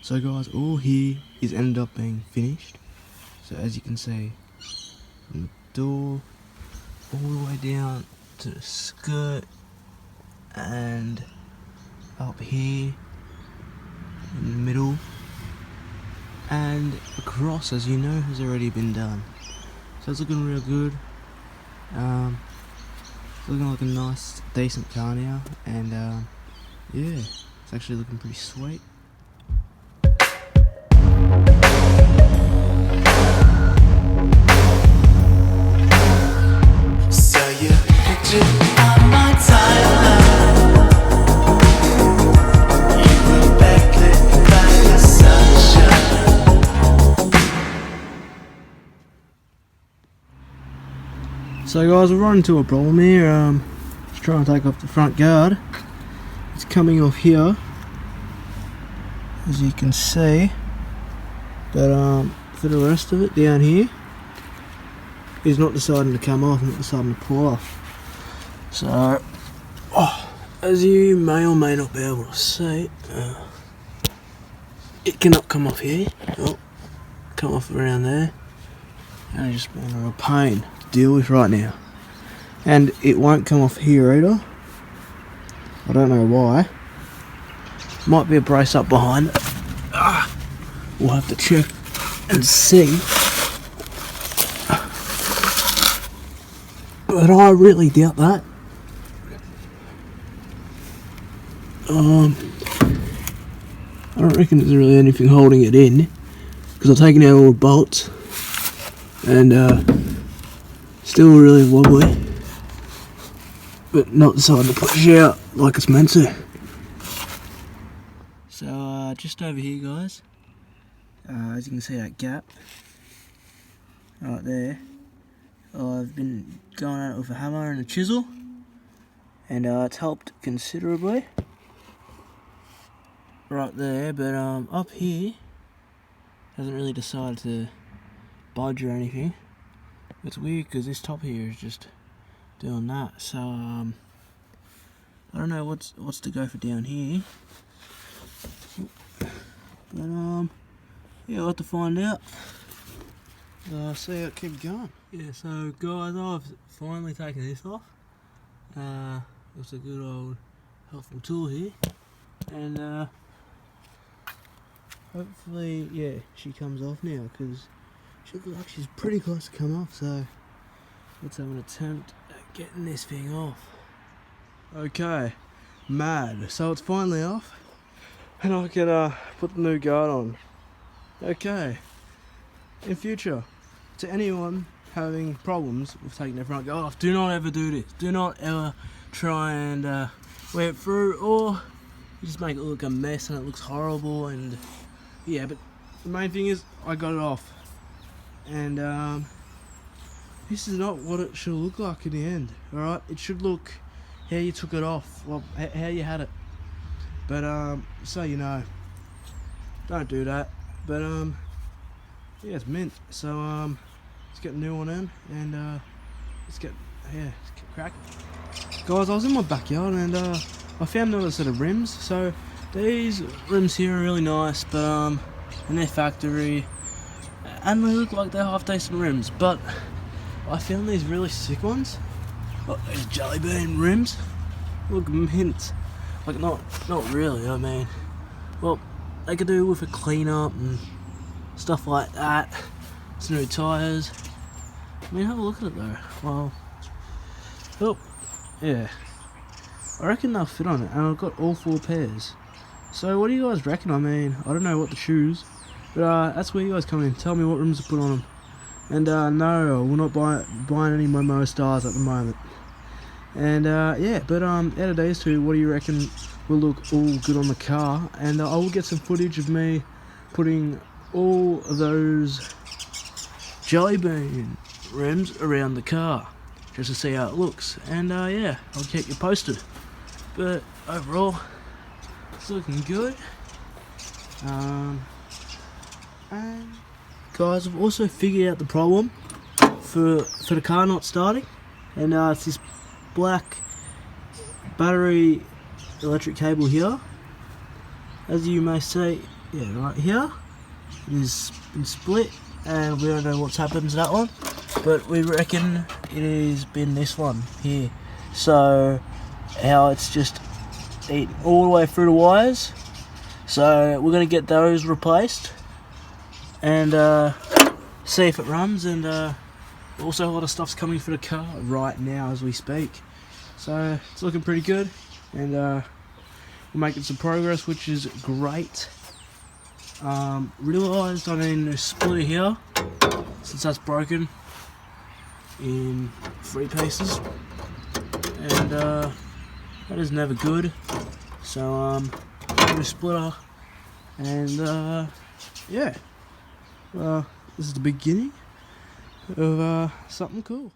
So guys, all here is ended up being finished. So as you can see, from the door all the way down to the skirt and up here in the middle and across, as you know, has already been done. So it's looking real good. It's looking like a nice, decent car now, and yeah, it's actually looking pretty sweet. So you picture on my timeline, you were backlit by the sunshine. So guys, we're running into a problem here. Just trying to take off the front guard. It's coming off here, as you can see. But for the rest of it down here, is not deciding to come off, not deciding to pull off. So, as you may or may not be able to see, it cannot come off here. Oh, come off around there. And it's just been a real pain to deal with right now. And it won't come off here either. I don't know why. Might be a brace up behind it. We'll have to check and see. But I really doubt that. I don't reckon there's really anything holding it in, because I've taken out all the bolts and still really wobbly, but not deciding to push out like it's meant to. So just over here, guys, as you can see that gap right there, I've been going at it with a hammer and a chisel, and it's helped considerably right there, but up here hasn't really decided to budge or anything. It's weird because this top here is just doing that, so I don't know what's to go for down here, but yeah, I'll have to find out. See how it keeps going. Yeah, so guys, I've finally taken this off. It's a good old helpful tool here, and hopefully, yeah, she comes off now, because she looks like she's pretty close to come off. So let's have an attempt at getting this thing off. Okay, mad. So it's finally off, and I can put the new guard on. Okay, in future, to anyone having problems with taking their front guard off, do not ever do this. Do not ever try and wear it through, or you just make it look a mess and it looks horrible. And yeah, but the main thing is I got it off, and this is not what it should look like in the end. Alright, it should look how you took it off, well, how you had it. But so you know, don't do that. But yeah, it's mint. So let's get a new one in, and let's get cracking. Guys, I was in my backyard and I found another set of rims. So these rims here are really nice, but in their factory, and they look like they're half decent rims. But I found these really sick ones. Look, these jelly bean rims. Look mint. Like not really. I mean, well, they could do with a clean up and stuff like that. Some new tyres. I mean, have a look at it though. Well, oh, yeah. I reckon they'll fit on it, and I've got all 4 pairs. So what do you guys reckon? I mean, I don't know what to choose, but that's where you guys come in. Tell me what rims to put on them. And no, we're not buying any Momo Stars at the moment. And yeah, but out of these two, what do you reckon will look all good on the car? And I will get some footage of me putting all of those jelly bean rims around the car, just to see how it looks. And yeah, I'll keep you posted. But overall, it's looking good. And guys, I've also figured out the problem for the car not starting, and it's this black battery electric cable here. As you may see, yeah, right here it has been split, and we don't know what's happened to that one, but we reckon it has been this one here. So how it's just eaten all the way through the wires. So we're going to get those replaced and see if it runs, and also a lot of stuff's coming for the car right now as we speak. So it's looking pretty good, and we're making some progress, which is great. Realised I need a splitter here, since that's broken in 3 pieces, and that is never good. So a splitter, and yeah, this is the beginning of something cool.